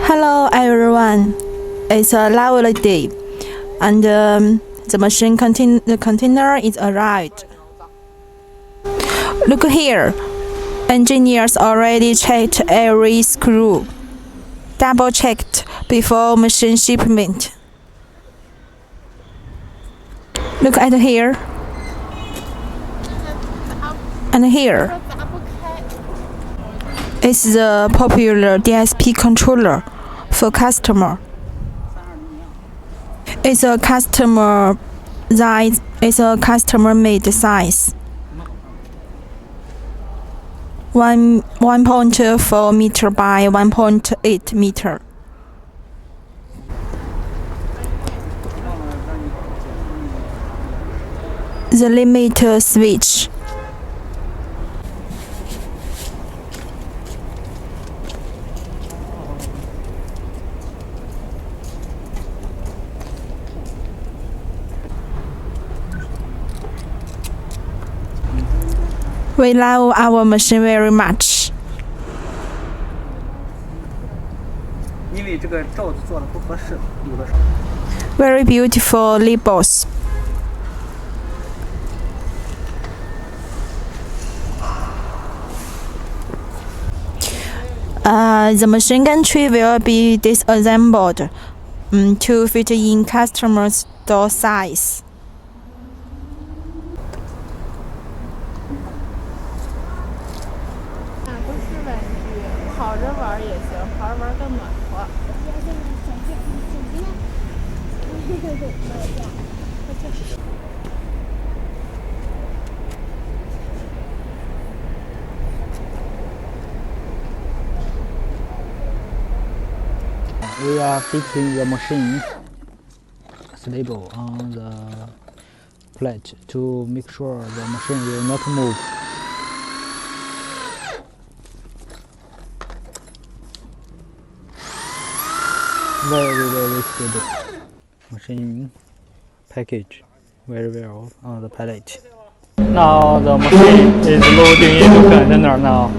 Hello everyone, it's a lovely day, and the container is arrived. Look here, engineers already checked every screw, double checked before machine shipment. Look at here, and here. It's the popular DSP controller for customer. It's a customer size. It's a customer-made size. 1.4 meter by 1.8 meter. The limiter switch. We love our machine very much. 因为这个罩子做的不合适，有的时候。Very beautiful labels. The machine gantry will be disassembled to fit in customer's door size. 不是玩具，跑着玩也行，跑着玩更暖和。We are fixing the machine stable on the plate to make sure the machine will not move. Very stable. Machine package very well on the pallet. Now the machine is loading into container now.